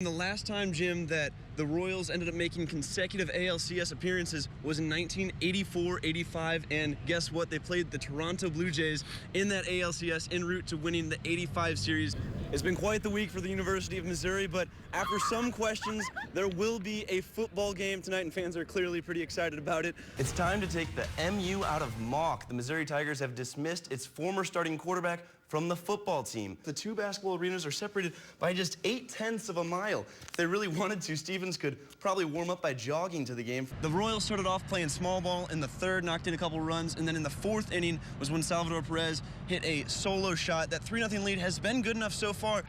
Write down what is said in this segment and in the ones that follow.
The last time, Jim, that the Royals ended up making consecutive ALCS appearances was in 1984-85, and guess what? They played the Toronto Blue Jays in that ALCS en route to winning the '85 series. It's been quite the week for the University of Missouri, but after some questions, there will be a football game tonight, and fans are clearly pretty excited about it. It's time to take the MU out of mock. The Missouri Tigers have dismissed its former starting quarterback from the football team. The two basketball arenas are separated by just 8/10 of a mile. If they really wanted to, Stevens could probably warm up by jogging to the game. The Royals started off playing small ball in the third, knocked in a couple runs, and then in the fourth inning was when Salvador Perez hit a solo shot. That 3-0 lead has been good enough so far.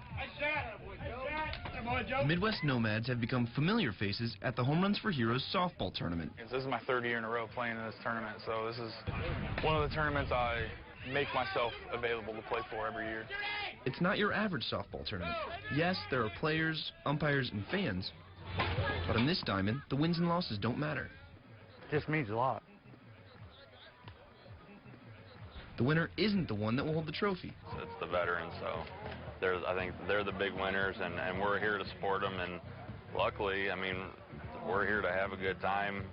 The Midwest Nomads have become familiar faces at the Home Runs for Heroes softball tournament. This is my third year in a row playing in this tournament, so this is one of the tournaments I make myself available to play for every year. It's not your average softball tournament. Yes, there are players, umpires, and fans, but on this diamond, the wins and losses don't matter. It just means a lot. The winner isn't the one that will hold the trophy. It's the veterans, so I think they're the big winners, and we're here to support them, and luckily, I mean, we're here to have a good time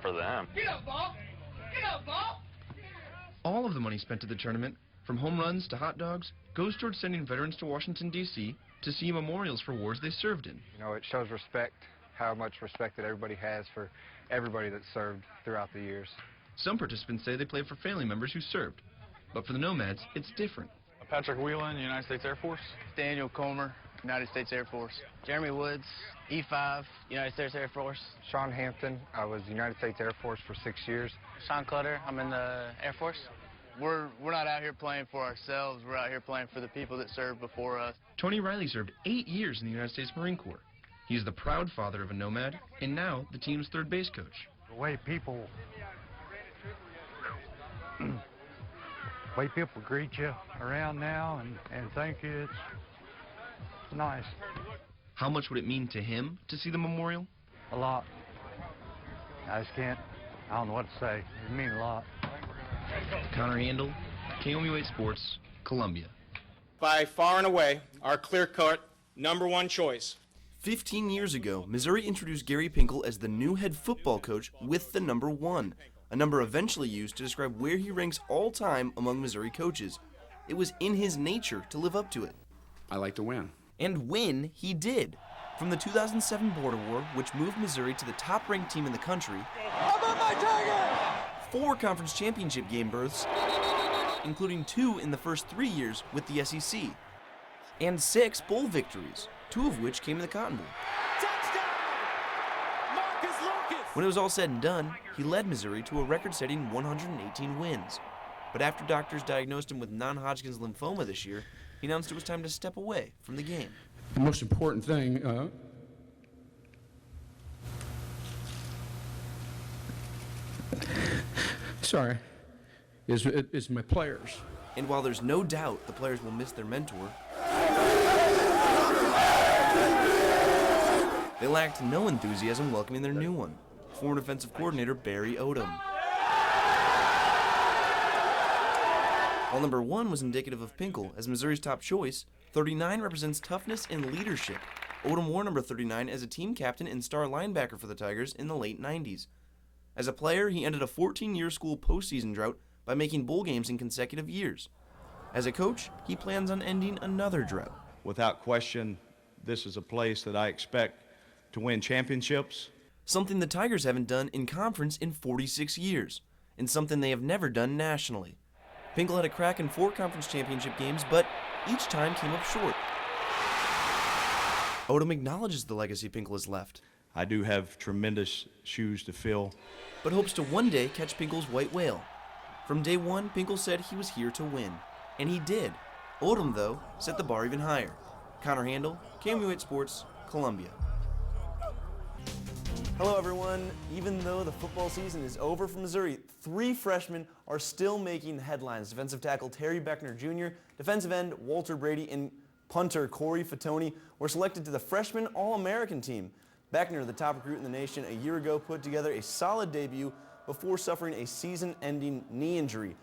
for them. Get up, ball! Get up, ball! All of the money spent at the tournament, from home runs to hot dogs, goes towards sending veterans to Washington, D.C. to see memorials for wars they served in. You know, it shows respect, how much respect that everybody has for everybody that served throughout the years. Some participants say they played for family members who served, but for the Nomads, it's different. Patrick Whelan, United States Air Force. Daniel Comer, United States Air Force. Jeremy Woods, E5, United States Air Force. Sean Hampton, I was United States Air Force for 6 years. Sean Clutter, I'm in the Air Force. We're not out here playing for ourselves. We're out here playing for the people that served before us. Tony Riley served 8 years in the United States Marine Corps. He's the proud father of a Nomad, and now the team's third base coach. The way people greet you around now and thank you, it's nice. How much would it mean to him to see the memorial? A lot. I don't know what to say. It means a lot. Connor Handel, KOMU 8 Sports, Columbia. By far and away, our clear-cut #1 choice. 15 years ago, Missouri introduced Gary Pinkel as the new head football coach with the number 1, a number eventually used to describe where he ranks all time among Missouri coaches. It was in his nature to live up to it. I like to win. And win he did. From the 2007 Border War, which moved Missouri to the top-ranked team in the country, 4 conference championship game berths, including 2 in the first 3 years with the SEC, and 6 bowl victories, 2 of which came in the Cotton Bowl. When it was all said and done, he led Missouri to a record-setting 118 wins. But after doctors diagnosed him with non-Hodgkin's lymphoma this year, he announced it was time to step away from the game. The most important thing is my players. And while there's no doubt the players will miss their mentor, they lacked no enthusiasm welcoming their new one, former defensive coordinator Barry Odom. While number 1 was indicative of Pinkel as Missouri's top choice, 39 represents toughness and leadership. Odom wore number 39 as a team captain and star linebacker for the Tigers in the late 90s. As a player, he ended a 14-year school postseason drought by making bowl games in consecutive years. As a coach, he plans on ending another drought. Without question, this is a place that I expect to win championships. Something the Tigers haven't done in conference in 46 years, and something they have never done nationally. Pinkel had a crack in 4 conference championship games, but each time came up short. Odom acknowledges the legacy Pinkel has left. I do have tremendous shoes to fill, but hopes to one day catch Pinkel's white whale. From day one, Pinkel said he was here to win, and he did. Odom, though, set the bar even higher. Connor Handel, KOMU 8 Sports, Columbia. Hello, everyone. Even though the football season is over for Missouri, 3 freshmen are still making headlines. Defensive tackle Terry Beckner Jr., defensive end Walter Brady, and punter Corey Fatoni were selected to the freshman All-American team. Beckner, the top recruit in the nation a year ago, put together a solid debut before suffering a season-ending knee injury.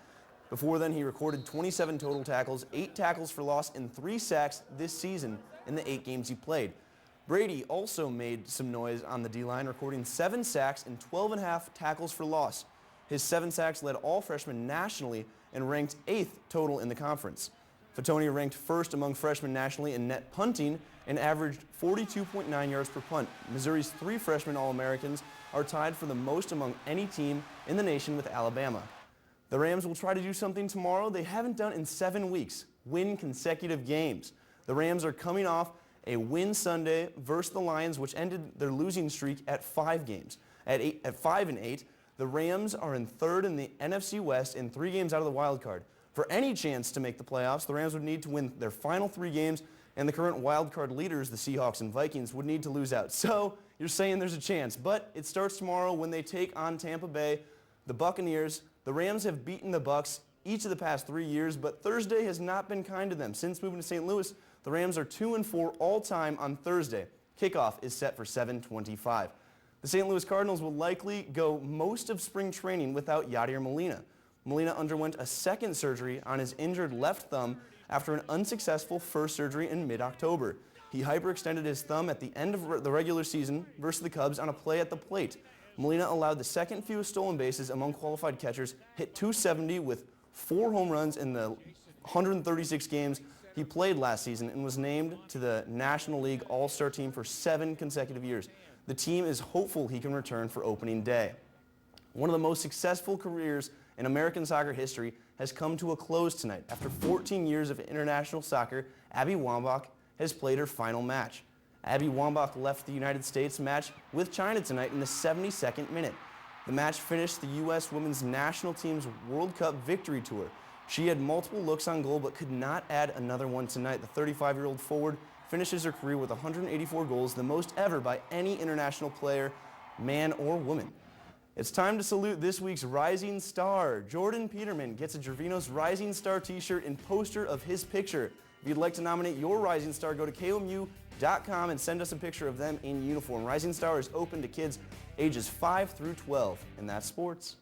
Before then, he recorded 27 total tackles, 8 tackles for loss, and 3 sacks this season in the 8 games he played. Brady also made some noise on the D-line, recording 7 sacks and 12.5 tackles for loss. His 7 sacks led all freshmen nationally and ranked 8th total in the conference. Fatoni ranked 1st among freshmen nationally in net punting and averaged 42.9 yards per punt. Missouri's 3 freshman All-Americans are tied for the most among any team in the nation with Alabama. The Rams will try to do something tomorrow they haven't done in 7 weeks: win consecutive games. The Rams are coming off a win Sunday versus the Lions, which ended their losing streak at 5 games. At 5-8, the Rams are in 3rd in the NFC West and 3 games out of the wild card. For any chance to make the playoffs, the Rams would need to win their final 3 games, and the current wild card leaders, the Seahawks and Vikings, would need to lose out. So you're saying there's a chance, but it starts tomorrow when they take on Tampa Bay, the Buccaneers. The Rams have beaten the Bucs each of the past 3 years, but Thursday has not been kind to them. Since moving to St. Louis, the Rams are 2-4 all-time on Thursday. Kickoff is set for 7:25. The St. Louis Cardinals will likely go most of spring training without Yadier Molina. Molina underwent a second surgery on his injured left thumb after an unsuccessful first surgery in mid-October. He hyperextended his thumb at the end of the regular season versus the Cubs on a play at the plate. Molina allowed the second fewest stolen bases among qualified catchers, hit .270 with 4 home runs in the 136 games he played last season, and was named to the National League All-Star team for 7 consecutive years. The team is hopeful he can return for opening day. One of the most successful careers in American soccer history has come to a close tonight. After 14 years of international soccer, Abby Wambach has played her final match. Abby Wambach left the United States match with China tonight in the 72nd minute. The match finished the U.S. women's national team's World Cup victory tour. She had multiple looks on goal but could not add another one tonight. The 35-year-old forward finishes her career with 184 goals, the most ever by any international player, man or woman. It's time to salute this week's Rising Star. Jordan Peterman gets a Gervinos Rising Star t-shirt and poster of his picture. If you'd like to nominate your Rising Star, go to KOMU.com and send us a picture of them in uniform. Rising Star is open to kids ages 5 through 12, and that's sports.